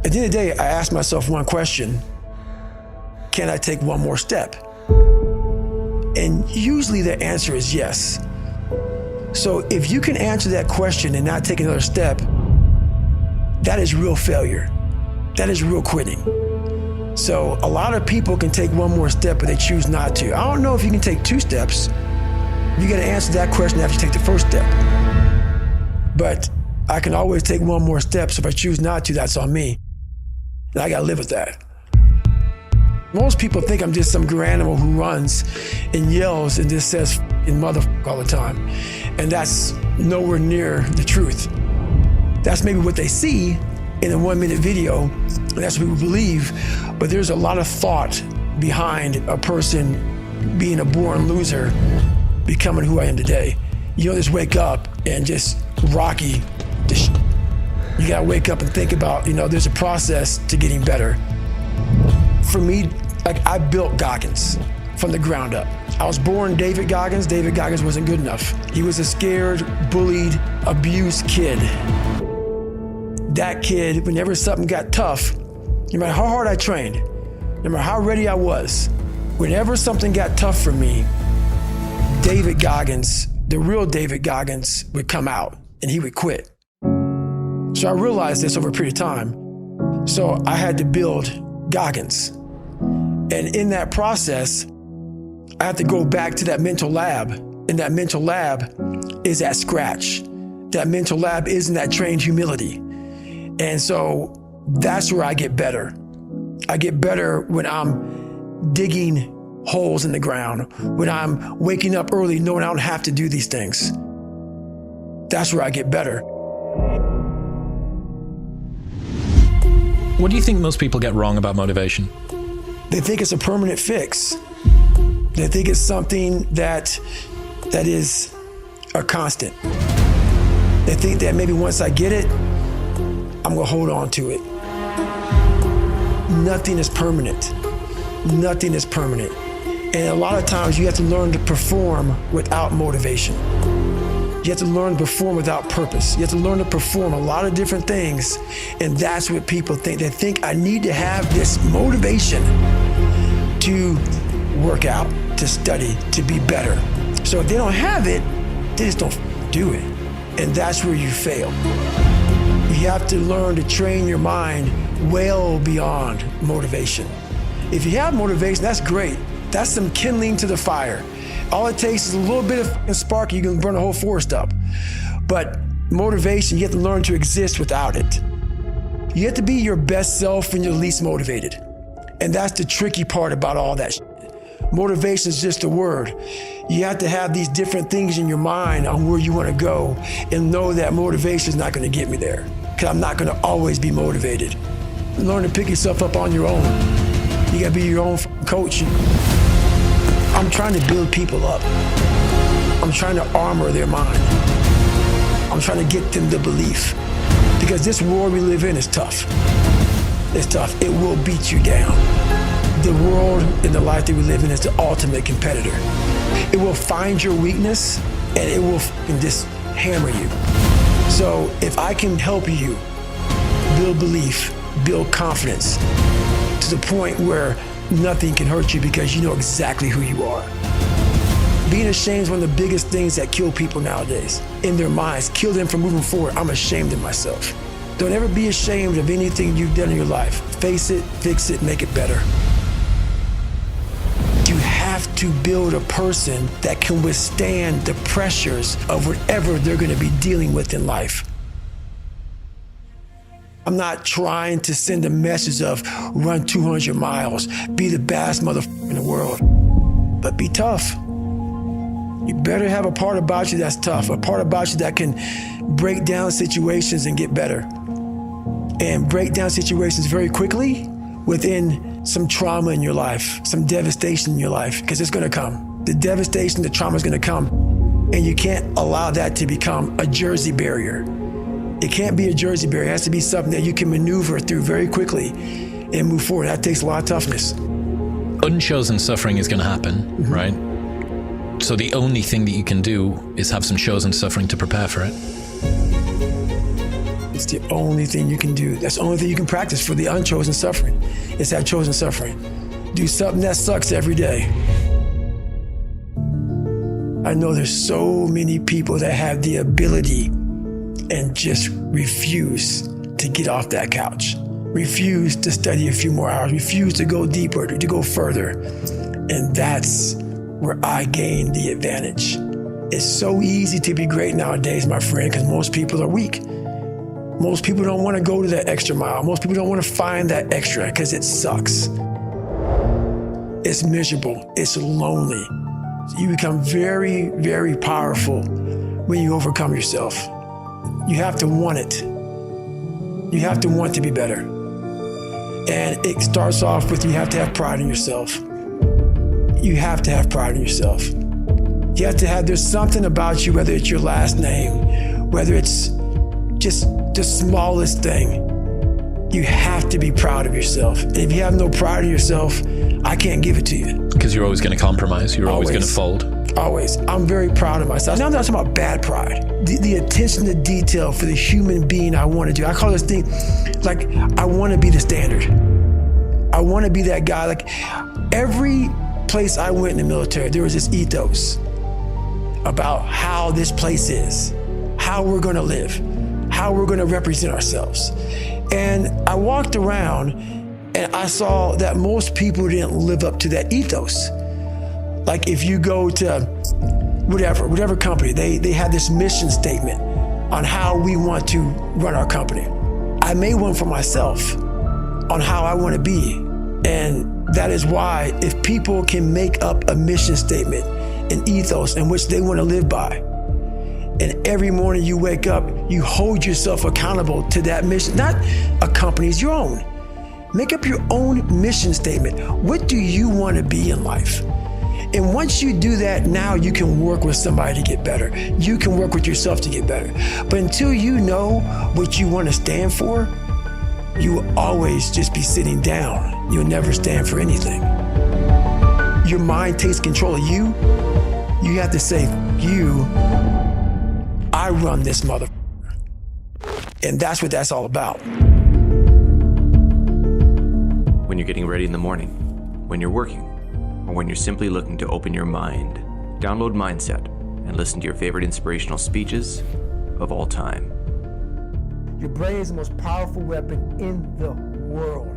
At the end of the day, I asked myself one question: can I take one more step? And usually the answer is yes. So if you can answer that question and not take another step, that is real failure. That is real quitting. So a lot of people can take one more step, but they choose not to. I don't know if you can take 2 steps. You got to answer that question after you take the first step. But I can always take one more step, so if I choose not to, that's on me. And I got to live with that. Most people think I'm just some animal who runs and yells and just says "f***ing motherfucker" all the time. And that's nowhere near the truth. That's maybe what they see in a 1-minute video, and that's what people believe. But there's a lot of thought behind a person being a born loser, becoming who I am today. You don't just wake up and just rocky. You gotta wake up and think about, there's a process to getting better. For me, I built Goggins from the ground up. I was born David Goggins. David Goggins wasn't good enough. He was a scared, bullied, abused kid. That kid, whenever something got tough, no matter how hard I trained, no matter how ready I was, whenever something got tough for me, David Goggins, the real David Goggins, would come out and he would quit. So I realized this over a period of time. So I had to build Goggins. And in that process, I had to go back to that mental lab. And that mental lab is at scratch. That mental lab is in that trained humility. And so that's where I get better. I get better when I'm digging holes in the ground, when I'm waking up early knowing I don't have to do these things. That's where I get better. What do you think most people get wrong about motivation? They think it's a permanent fix. They think it's something that is a constant. They think that maybe once I get it, I'm gonna hold on to it. Nothing is permanent. Nothing is permanent. And a lot of times you have to learn to perform without motivation. You have to learn to perform without purpose. You have to learn to perform a lot of different things. And that's what people think. They think I need to have this motivation to work out, to study, to be better. So if they don't have it, they just don't do it. And that's where you fail. You have to learn to train your mind well beyond motivation. If you have motivation, that's great. That's some kindling to the fire. All it takes is a little bit of spark, you can burn a whole forest up. But motivation, you have to learn to exist without it. You have to be your best self when you're least motivated. And that's the tricky part about all that shit. Motivation is just a word. You have to have these different things in your mind on where you want to go and know that motivation is not going to get me there, because I'm not going to always be motivated. Learn to pick yourself up on your own. You got to be your own coach. I'm trying to build people up. I'm trying to armor their mind. I'm trying to get them the belief. Because this world we live in is tough. It's tough. It will beat you down. The world and the life that we live in is the ultimate competitor. It will find your weakness and it will just hammer you. So if I can help you build belief, build confidence to the point where nothing can hurt you because you know exactly who you are. Being ashamed is one of the biggest things that kill people nowadays. In their minds, kill them from moving forward. I'm ashamed of myself. Don't ever be ashamed of anything you've done in your life. Face it, fix it, make it better. You have to build a person that can withstand the pressures of whatever they're going to be dealing with in life. I'm not trying to send a message of run 200 miles, be the best motherfucker in the world, but be tough. You better have a part about you that's tough, a part about you that can break down situations and get better. And break down situations very quickly within some trauma in your life, some devastation in your life, because it's gonna come. The devastation, the trauma is gonna come, and you can't allow that to become a Jersey barrier. It can't be a Jersey barrier. It has to be something that you can maneuver through very quickly and move forward. That takes a lot of toughness. Unchosen suffering is going to happen, right? So the only thing that you can do is have some chosen suffering to prepare for it. It's the only thing you can do. That's the only thing you can practice for the unchosen suffering. It's that chosen suffering. Do something that sucks every day. I know there's so many people that have the ability and just refuse to get off that couch, refuse to study a few more hours, refuse to go deeper, to go further. And that's where I gain the advantage. It's so easy to be great nowadays, my friend, because most people are weak. Most people don't want to go to that extra mile. Most people don't want to find that extra because it sucks. It's miserable. It's lonely. You become very, very powerful when you overcome yourself. You have to want it. You have to want to be better. And it starts off with you have to have pride in yourself. You have to have pride in yourself. You have to have, there's something about you, whether it's your last name, whether it's just the smallest thing, you have to be proud of yourself. And if you have no pride in yourself, I can't give it to you. Because you're always going to compromise. You're always going to fold. Always. I'm very proud of myself. Now I'm not talking about bad pride. The attention to detail for the human being I want to do. I call this thing, like, I want to be the standard. I want to be that guy. Like, every place I went in the military, there was this ethos about how this place is, how we're going to live, how we're going to represent ourselves. And I walked around and I saw that most people didn't live up to that ethos. Like, if you go to whatever company, they had this mission statement on how we want to run our company. I made one for myself on how I want to be. And that is why if people can make up a mission statement, an ethos in which they want to live by, and every morning you wake up, you hold yourself accountable to that mission, not a company's, your own. Make up your own mission statement. What do you want to be in life? And once you do that, now you can work with somebody to get better. You can work with yourself to get better. But until you know what you want to stand for, you will always just be sitting down. You'll never stand for anything. Your mind takes control of you. You have to say, I run this motherfucker. And that's what that's all about. When you're getting ready in the morning, when you're working, or when you're simply looking to open your mind, download Mindset and listen to your favorite inspirational speeches of all time. Your brain is the most powerful weapon in the world.